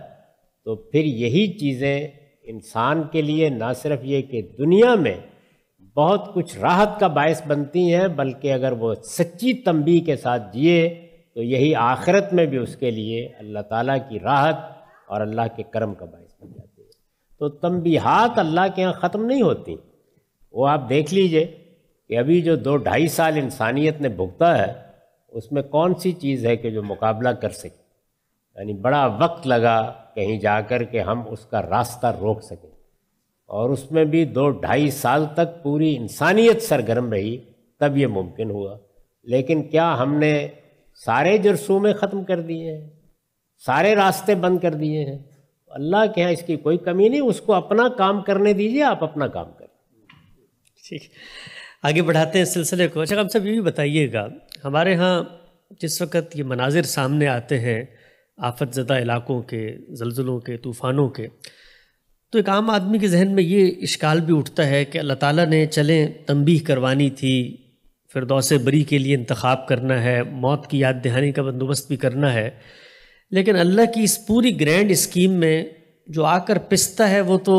تو پھر یہی چیزیں انسان کے لیے نہ صرف یہ کہ دنیا میں بہت کچھ راحت کا باعث بنتی ہیں، بلکہ اگر وہ سچی تنبیہ کے ساتھ جیے تو یہی آخرت میں بھی اس کے لیے اللہ تعالیٰ کی راحت اور اللہ کے کرم کا باعث بن جاتی ہے۔ تو تنبیہات اللہ کے ہاں ختم نہیں ہوتی۔ وہ آپ دیکھ لیجئے کہ ابھی جو 2-2.5 سال انسانیت نے بھگتا ہے اس میں کون سی چیز ہے کہ جو مقابلہ کر سکے. یعنی بڑا وقت لگا کہیں جا کر کہ ہم اس کا راستہ روک سکیں، اور اس میں بھی 2-2.5 سال تک پوری انسانیت سرگرم رہی، تب یہ ممکن ہوا. لیکن کیا ہم نے سارے جرثومے ختم کر دیے ہیں، سارے راستے بند کر دیے ہیں؟ اللہ کے ہاں اس کی کوئی کمی نہیں، اس کو اپنا کام کرنے دیجیے، آپ اپنا کام کریں. ٹھیک، آگے بڑھاتے ہیں سلسلے کو. اچھا، ہم سب یہ بھی بتائیے گا، ہمارے ہاں جس وقت یہ مناظر سامنے آتے ہیں آفت زدہ علاقوں کے، زلزلوں کے، طوفانوں کے، تو ایک عام آدمی کے ذہن میں یہ اشکال بھی اٹھتا ہے کہ اللہ تعالیٰ نے چلیں تنبیہ کروانی تھی، فردوس بری کے لیے انتخاب کرنا ہے، موت کی یاد دہانی کا بندوبست بھی کرنا ہے، لیکن اللہ کی اس پوری گرینڈ اسکیم میں جو آ کر پستا ہے وہ تو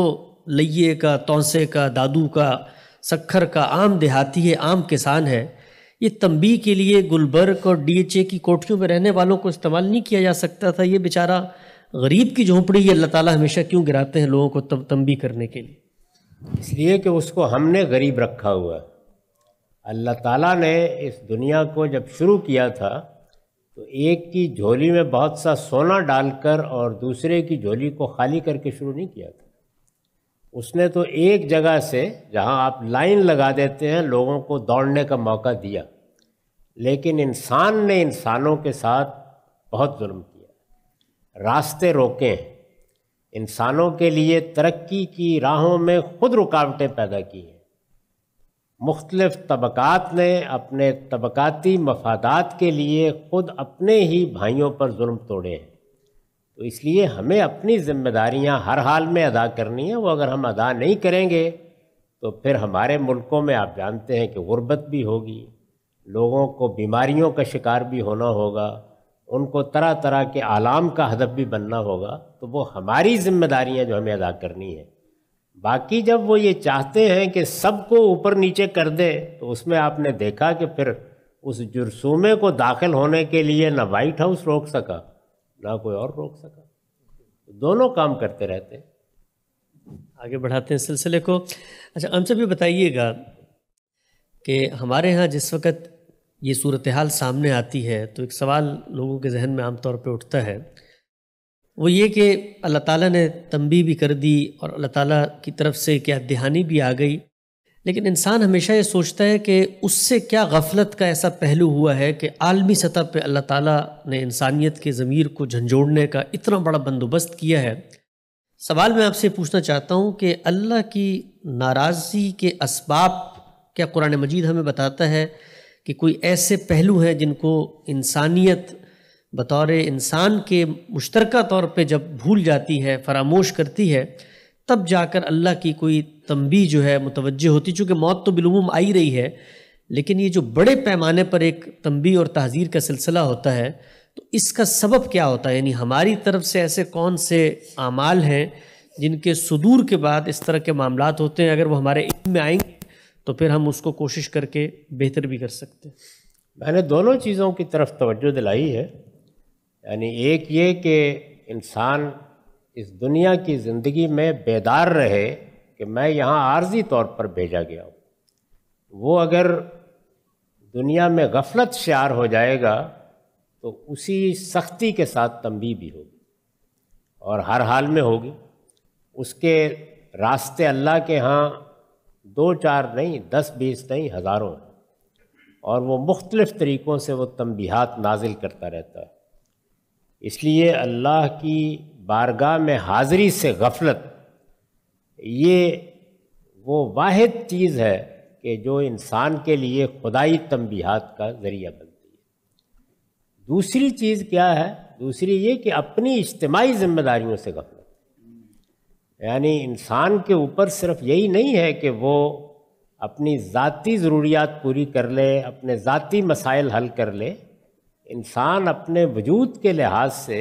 لئیے کا، تونسے کا، دادو کا، سکھر کا عام دیہاتی ہے، عام کسان ہے. یہ تنبیہ کے لیے گلبرگ اور DHA کی کوٹھیوں میں رہنے والوں کو استعمال نہیں کیا جا سکتا تھا؟ یہ بیچارہ غریب کی جھونپڑی یہ اللہ تعالیٰ ہمیشہ کیوں گراتے ہیں لوگوں کو تنبیہ کرنے کے لیے؟ اس لیے کہ اس کو ہم نے غریب رکھا ہوا ہے. اللہ تعالیٰ نے اس دنیا کو جب شروع کیا تھا تو ایک کی جھولی میں بہت سا سونا ڈال کر اور دوسرے کی جھولی کو خالی کر کے شروع نہیں کیا تھا. اس نے تو ایک جگہ سے جہاں آپ لائن لگا دیتے ہیں لوگوں کو دوڑنے کا موقع دیا، لیکن انسان نے انسانوں کے ساتھ بہت ظلم کیا، راستے روکے ہیں، انسانوں کے لیے ترقی کی راہوں میں خود رکاوٹیں پیدا کی ہیں. مختلف طبقات نے اپنے طبقاتی مفادات کے لیے خود اپنے ہی بھائیوں پر ظلم توڑے ہیں. تو اس لیے ہمیں اپنی ذمہ داریاں ہر حال میں ادا کرنی ہیں. وہ اگر ہم ادا نہیں کریں گے تو پھر ہمارے ملکوں میں آپ جانتے ہیں کہ غربت بھی ہوگی، لوگوں کو بیماریوں کا شکار بھی ہونا ہوگا، ان کو طرح طرح کے آلام کا ہدف بھی بننا ہوگا. تو وہ ہماری ذمہ داریاں جو ہمیں ادا کرنی ہیں. باقی جب وہ یہ چاہتے ہیں کہ سب کو اوپر نیچے کر دے تو اس میں آپ نے دیکھا کہ پھر اس جرثومے کو داخل ہونے کے لیے نہ وائٹ ہاؤس روک سکا نہ کوئی اور روک سکا. دونوں کام کرتے رہتے ہیں. آگے بڑھاتے ہیں سلسلے کو. اچھا، ہم سے بھی بتائیے گا کہ ہمارے ہاں جس وقت یہ صورتحال سامنے آتی ہے تو ایک سوال لوگوں کے ذہن میں عام طور پہ اٹھتا ہے، وہ یہ کہ اللہ تعالیٰ نے تنبیہ بھی کر دی اور اللہ تعالیٰ کی طرف سے کیا دہانی بھی آ گئی، لیکن انسان ہمیشہ یہ سوچتا ہے کہ اس سے کیا غفلت کا ایسا پہلو ہوا ہے کہ عالمی سطح پہ اللہ تعالیٰ نے انسانیت کے ضمیر کو جھنجھوڑنے کا اتنا بڑا بندوبست کیا ہے. سوال میں آپ سے پوچھنا چاہتا ہوں کہ اللہ کی ناراضی کے اسباب کیا قرآن مجید ہمیں بتاتا ہے کہ کوئی ایسے پہلو ہیں جن کو انسانیت بطور انسان کے مشترکہ طور پہ جب بھول جاتی ہے، فراموش کرتی ہے، تب جا کر اللہ کی کوئی تنبیہ جو ہے متوجہ ہوتی؟ چونکہ موت تو بالعموم آئی رہی ہے، لیکن یہ جو بڑے پیمانے پر ایک تنبیہ اور تحذیر کا سلسلہ ہوتا ہے تو اس کا سبب کیا ہوتا ہے؟ یعنی ہماری طرف سے ایسے کون سے اعمال ہیں جن کے صدور کے بعد اس طرح کے معاملات ہوتے ہیں؟ اگر وہ ہمارے علم میں آئیں گے تو پھر ہم اس کو کوشش کر کے بہتر بھی کر سکتے ہیں. میں نے دونوں چیزوں کی طرف توجہ دلائی ہے. یعنی ایک یہ کہ انسان اس دنیا کی زندگی میں بیدار رہے کہ میں یہاں عارضی طور پر بھیجا گیا ہوں. وہ اگر دنیا میں غفلت شعار ہو جائے گا تو اسی سختی کے ساتھ تنبیہ بھی ہوگی اور ہر حال میں ہوگی. اس کے راستے اللہ کے ہاں 2-4 نہیں، 10-20 نہیں، ہزاروں ہیں، اور وہ مختلف طریقوں سے وہ تنبیہات نازل کرتا رہتا ہے. اس لیے اللہ کی بارگاہ میں حاضری سے غفلت یہ وہ واحد چیز ہے کہ جو انسان کے لیے خدائی تنبیہات کا ذریعہ بنتی ہے. دوسری چیز کیا ہے؟ دوسری یہ کہ اپنی اجتماعی ذمہ داریوں سے غفلت. یعنی انسان کے اوپر صرف یہی نہیں ہے کہ وہ اپنی ذاتی ضروریات پوری کر لے، اپنے ذاتی مسائل حل کر لے. انسان اپنے وجود کے لحاظ سے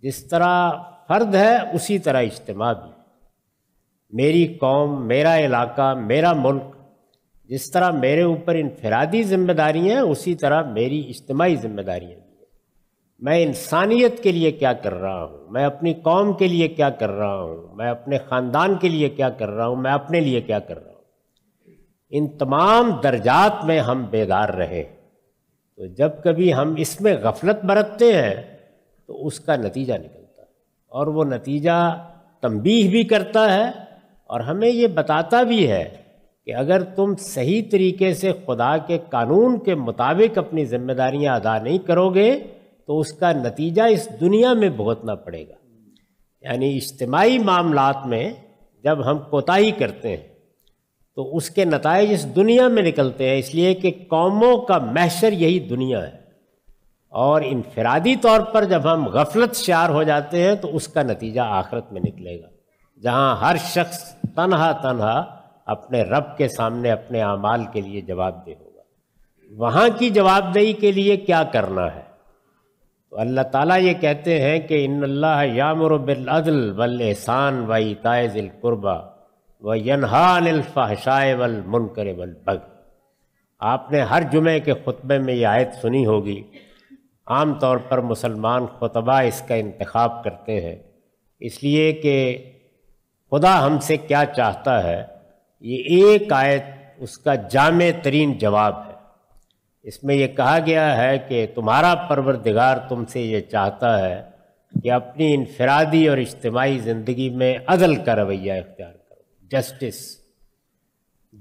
جس طرح فرد ہے اسی طرح اجتماع بھی. میری قوم، میرا علاقہ، میرا ملک، جس طرح میرے اوپر انفرادی ذمہ داریاں ہیں اسی طرح میری اجتماعی ذمہ داریاں بھی ہیں. میں انسانیت کے لیے کیا کر رہا ہوں، میں اپنی قوم کے لیے کیا کر رہا ہوں، میں اپنے خاندان کے لیے کیا کر رہا ہوں، میں اپنے لیے کیا کر رہا ہوں. ان تمام درجات میں ہم بیدار رہیں۔ تو جب کبھی ہم اس میں غفلت برتتے ہیں تو اس کا نتیجہ نکلتا ہے، اور وہ نتیجہ تنبیہ بھی کرتا ہے اور ہمیں یہ بتاتا بھی ہے کہ اگر تم صحیح طریقے سے خدا کے قانون کے مطابق اپنی ذمہ داریاں ادا نہیں کرو گے تو اس کا نتیجہ اس دنیا میں بھگتنا پڑے گا۔ یعنی اجتماعی معاملات میں جب ہم کوتاہی کرتے ہیں تو اس کے نتائج اس دنیا میں نکلتے ہیں، اس لیے کہ قوموں کا محشر یہی دنیا ہے، اور انفرادی طور پر جب ہم غفلت شعار ہو جاتے ہیں تو اس کا نتیجہ آخرت میں نکلے گا، جہاں ہر شخص تنہا اپنے رب کے سامنے اپنے اعمال کے لیے جواب دہ ہوگا۔ وہاں کی جواب دہی کے لیے کیا کرنا ہے؟ تو اللہ تعالیٰ یہ کہتے ہیں کہ ان اللہ یامر بالعدل والاحسان وایتاء ذی القربی وینہی عن الفحشاء والمنکر والبغی۔ آپ نے ہر جمعے کے خطبے میں یہ آیت سنی ہوگی۔ عام طور پر مسلمان خطبہ اس کا انتخاب کرتے ہیں، اس لیے کہ خدا ہم سے کیا چاہتا ہے، یہ ایک آیت اس کا جامع ترین جواب ہے۔ اس میں یہ کہا گیا ہے کہ تمہارا پروردگار تم سے یہ چاہتا ہے کہ اپنی انفرادی اور اجتماعی زندگی میں عدل کا رویہ اختیار کرو، جسٹس،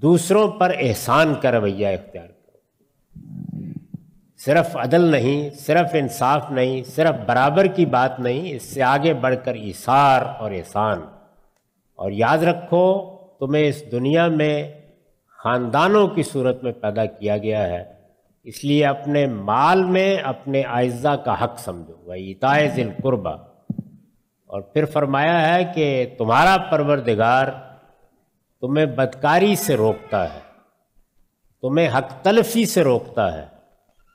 دوسروں پر احسان کا رویہ اختیار کرو۔ صرف عدل نہیں، صرف انصاف نہیں، صرف برابر کی بات نہیں، اس سے آگے بڑھ کر ایثار اور احسان۔ اور یاد رکھو تمہیں اس دنیا میں خاندانوں کی صورت میں پیدا کیا گیا ہے، اس لیے اپنے مال میں اپنے اعزاء کا حق سمجھو، وایتاء ذی القربی۔ اور پھر فرمایا ہے کہ تمہارا پروردگار تمہیں بدکاری سے روکتا ہے، تمہیں حق تلفی سے روکتا ہے،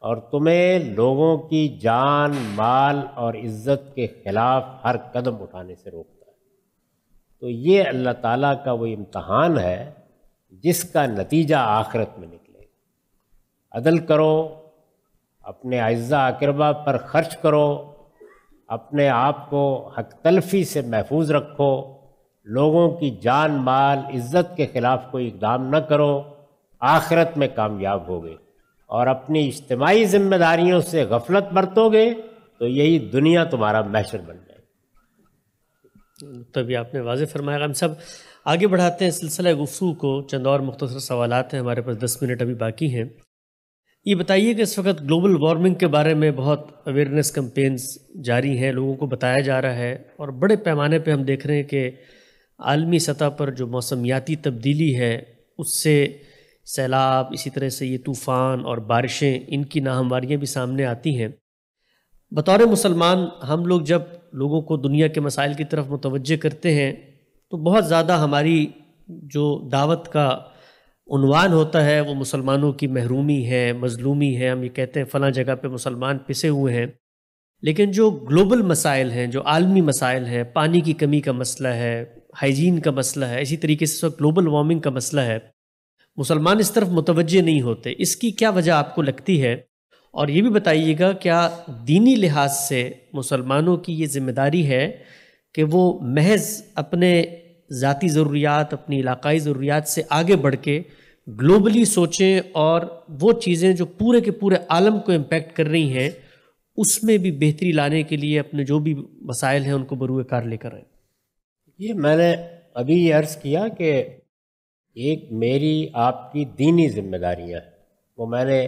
اور تمہیں لوگوں کی جان، مال اور عزت کے خلاف ہر قدم اٹھانے سے روکتا ہے۔ تو یہ اللہ تعالیٰ کا وہ امتحان ہے جس کا نتیجہ آخرت میں نکلے گا۔ عدل کرو، اپنے اعزاء اقربا پر خرچ کرو، اپنے آپ کو حق تلفی سے محفوظ رکھو، لوگوں کی جان، مال، عزت کے خلاف کوئی اقدام نہ کرو، آخرت میں کامیاب ہوگے۔ اور اپنی اجتماعی ذمہ داریوں سے غفلت برتو گے تو یہی دنیا تمہارا محشر بن جائے گی۔ تبھی آپ نے واضح فرمایا۔ ہم سب آگے بڑھاتے ہیں سلسلہ گفتگو کو، چند اور مختصر سوالات ہیں، ہمارے پاس 10 منٹ ابھی باقی ہیں۔ یہ بتائیے کہ اس وقت گلوبل وارمنگ کے بارے میں بہت اویئرنیس کمپینز جاری ہیں، لوگوں کو بتایا جا رہا ہے، اور بڑے پیمانے پہ ہم دیکھ رہے ہیں کہ عالمی سطح پر جو موسمیاتی تبدیلی ہے اس سے سیلاب، اسی طرح سے یہ طوفان اور بارشیں، ان کی ناہمواریاں بھی سامنے آتی ہیں۔ بطور مسلمان ہم لوگ جب لوگوں کو دنیا کے مسائل کی طرف متوجہ کرتے ہیں تو بہت زیادہ ہماری جو دعوت کا عنوان ہوتا ہے وہ مسلمانوں کی محرومی ہے، مظلومی ہے، ہم یہ کہتے ہیں فلاں جگہ پہ مسلمان پسے ہوئے ہیں۔ لیکن جو گلوبل مسائل ہیں، جو عالمی مسائل ہیں، پانی کی کمی کا مسئلہ ہے، ہائیجین کا مسئلہ ہے، اسی طریقے سے گلوبل وارمنگ کا مسئلہ ہے، مسلمان اس طرف متوجہ نہیں ہوتے۔ اس کی کیا وجہ آپ کو لگتی ہے؟ اور یہ بھی بتائیے گا کیا دینی لحاظ سے مسلمانوں کی یہ ذمہ داری ہے کہ وہ محض اپنے ذاتی ضروریات، اپنی علاقائی ضروریات سے آگے بڑھ کے گلوبلی سوچیں اور وہ چیزیں جو پورے کے پورے عالم کو امپیکٹ کر رہی ہیں اس میں بھی بہتری لانے کے لیے اپنے جو بھی مسائل ہیں ان کو بروئے کار لے کر آئیں؟ یہ میں نے ابھی یہ عرض کیا کہ ایک میری آپ کی دینی ذمہ داریاں ہیں، وہ میں نے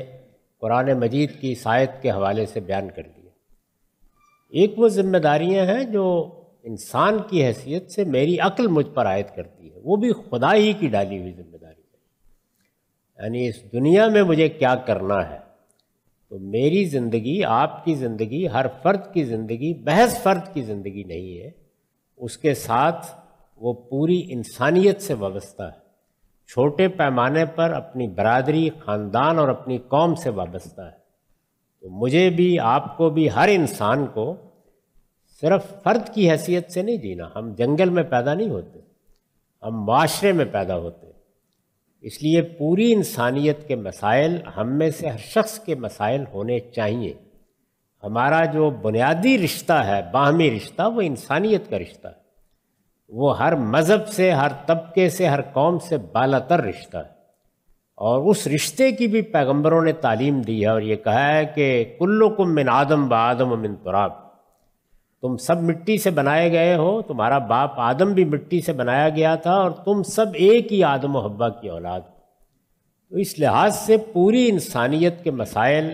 قرآن مجید کی اس آیت کے حوالے سے بیان کر دیا۔ ایک وہ ذمہ داریاں ہیں جو انسان کی حیثیت سے میری عقل مجھ پر عائد کرتی ہے، وہ بھی خدا ہی کی ڈالی ہوئی ذمہ داری ہے۔ یعنی اس دنیا میں مجھے کیا کرنا ہے، تو میری زندگی، آپ کی زندگی، ہر فرد کی زندگی محض فرد کی زندگی نہیں ہے، اس کے ساتھ وہ پوری انسانیت سے وابستہ ہے، چھوٹے پیمانے پر اپنی برادری، خاندان اور اپنی قوم سے وابستہ ہے۔ تو مجھے بھی، آپ کو بھی، ہر انسان کو صرف فرد کی حیثیت سے نہیں جینا۔ ہم جنگل میں پیدا نہیں ہوتے، ہم معاشرے میں پیدا ہوتے، اس لیے پوری انسانیت کے مسائل ہم میں سے ہر شخص کے مسائل ہونے چاہیے۔ ہمارا جو بنیادی رشتہ ہے، باہمی رشتہ، وہ انسانیت کا رشتہ ہے، وہ ہر مذہب سے، ہر طبقے سے، ہر قوم سے بالا تر رشتہ ہے۔ اور اس رشتے کی بھی پیغمبروں نے تعلیم دی ہے اور یہ کہا ہے کہ کلکم من آدم و آدم من تراب، تم سب مٹی سے بنائے گئے ہو، تمہارا باپ آدم بھی مٹی سے بنایا گیا تھا اور تم سب ایک ہی آدم و حوا کی اولاد۔ تو اس لحاظ سے پوری انسانیت کے مسائل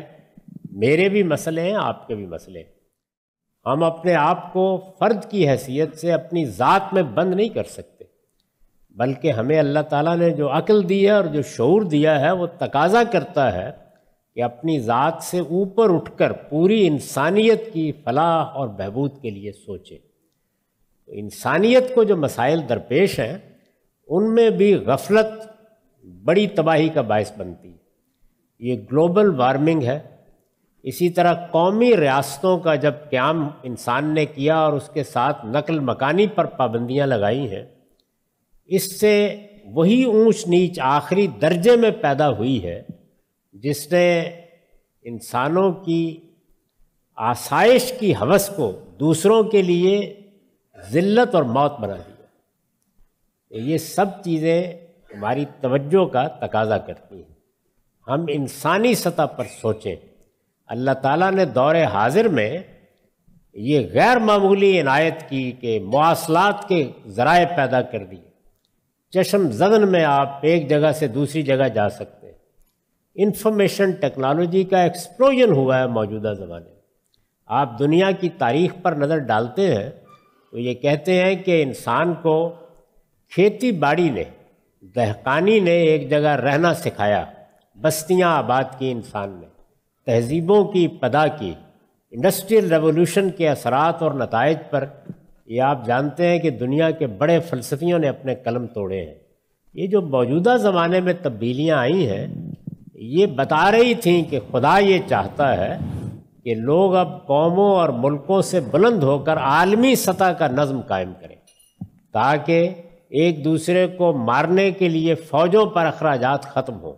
میرے بھی مسئلے ہیں، آپ کے بھی مسئلے ہیں۔ ہم اپنے آپ کو فرد کی حیثیت سے اپنی ذات میں بند نہیں کر سکتے، بلکہ ہمیں اللہ تعالیٰ نے جو عقل دی ہے اور جو شعور دیا ہے وہ تقاضا کرتا ہے کہ اپنی ذات سے اوپر اٹھ کر پوری انسانیت کی فلاح اور بہبود کے لیے سوچیں۔ تو انسانیت کو جو مسائل درپیش ہیں ان میں بھی غفلت بڑی تباہی کا باعث بنتی ہے۔ یہ گلوبل وارمنگ ہے، اسی طرح قومی ریاستوں کا جب قیام انسان نے کیا اور اس کے ساتھ نقل مکانی پر پابندیاں لگائی ہیں، اس سے وہی اونچ نیچ آخری درجے میں پیدا ہوئی ہے جس نے انسانوں کی آسائش کی ہوس کو دوسروں کے لیے ذلت اور موت بنا دیا۔ یہ سب چیزیں ہماری توجہ کا تقاضا کرتی ہیں۔ ہم انسانی سطح پر سوچیں، اللہ تعالیٰ نے دور حاضر میں یہ غیر معمولی عنایت کی کہ مواصلات کے ذرائع پیدا کر دیے۔ چشم زدن میں آپ ایک جگہ سے دوسری جگہ جا سکتے ہیں۔ انفارمیشن ٹیکنالوجی کا ایکسپلوژن ہوا ہے موجودہ زمانے میں۔ آپ دنیا کی تاریخ پر نظر ڈالتے ہیں تو یہ کہتے ہیں کہ انسان کو کھیتی باڑی نے، دہقانی نے ایک جگہ رہنا سکھایا، بستیاں آباد کی انسان نے، تہذیبوں کی ابتدا کی، انڈسٹریل ریولوشن کے اثرات اور نتائج پر یہ آپ جانتے ہیں کہ دنیا کے بڑے فلسفیوں نے اپنے قلم توڑے ہیں۔ یہ جو موجودہ زمانے میں تبدیلیاں آئی ہیں یہ بتا رہی تھیں کہ خدا یہ چاہتا ہے کہ لوگ اب قوموں اور ملکوں سے بلند ہو کر عالمی سطح کا نظم قائم کریں، تاکہ ایک دوسرے کو مارنے کے لیے فوجوں پر اخراجات ختم ہوں،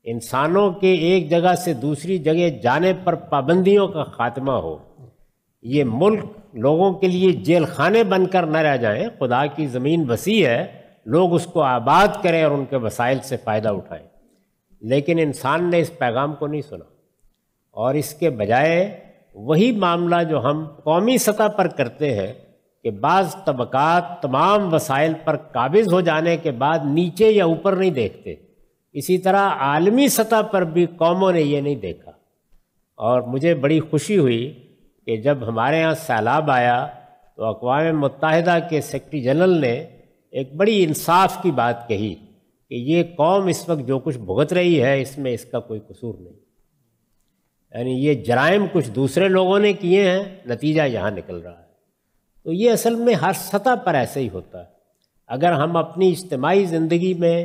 انسانوں کے ایک جگہ سے دوسری جگہ جانے پر پابندیوں کا خاتمہ ہو، یہ ملک لوگوں کے لیے جیل خانے بن کر نہ رہ جائیں۔ خدا کی زمین وسیع ہے، لوگ اس کو آباد کریں اور ان کے وسائل سے فائدہ اٹھائیں۔ لیکن انسان نے اس پیغام کو نہیں سنا اور اس کے بجائے وہی معاملہ جو ہم قومی سطح پر کرتے ہیں کہ بعض طبقات تمام وسائل پر قابض ہو جانے کے بعد نیچے یا اوپر نہیں دیکھتے، اسی طرح عالمی سطح پر بھی قوموں نے یہ نہیں دیکھا۔ اور مجھے بڑی خوشی ہوئی کہ جب ہمارے ہاں سیلاب آیا تو اقوام متحدہ کے سیکرٹری جنرل نے ایک بڑی انصاف کی بات کہی کہ یہ قوم اس وقت جو کچھ بھگت رہی ہے اس میں اس کا کوئی قصور نہیں، یعنی یہ جرائم کچھ دوسرے لوگوں نے کیے ہیں، نتیجہ یہاں نکل رہا ہے۔ تو یہ اصل میں ہر سطح پر ایسے ہی ہوتا ہے۔ اگر ہم اپنی اجتماعی زندگی میں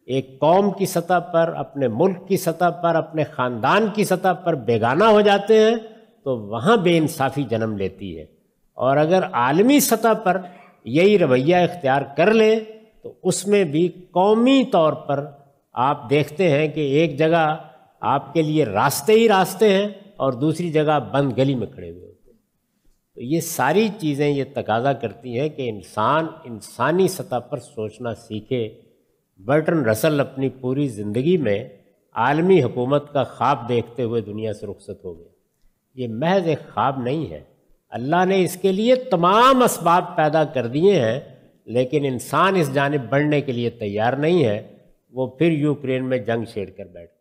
ایک قوم کی سطح پر، اپنے ملک کی سطح پر، اپنے خاندان کی سطح پر بیگانہ ہو جاتے ہیں تو وہاں بے انصافی جنم لیتی ہے، اور اگر عالمی سطح پر یہی رویہ اختیار کر لیں تو اس میں بھی قومی طور پر آپ دیکھتے ہیں کہ ایک جگہ آپ کے لیے راستے ہی راستے ہیں اور دوسری جگہ بند گلی میں کھڑے ہوئے ہوتے ہیں۔ تو یہ ساری چیزیں یہ تقاضا کرتی ہیں کہ انسان انسانی سطح پر سوچنا سیکھے۔ برٹرن رسل اپنی پوری زندگی میں عالمی حکومت کا خواب دیکھتے ہوئے دنیا سے رخصت ہو گئے۔ یہ محض ایک خواب نہیں ہے، اللہ نے اس کے لیے تمام اسباب پیدا کر دیے ہیں، لیکن انسان اس جانب بڑھنے کے لیے تیار نہیں ہے، وہ پھر یوکرین میں جنگ چھیڑ کر بیٹھے۔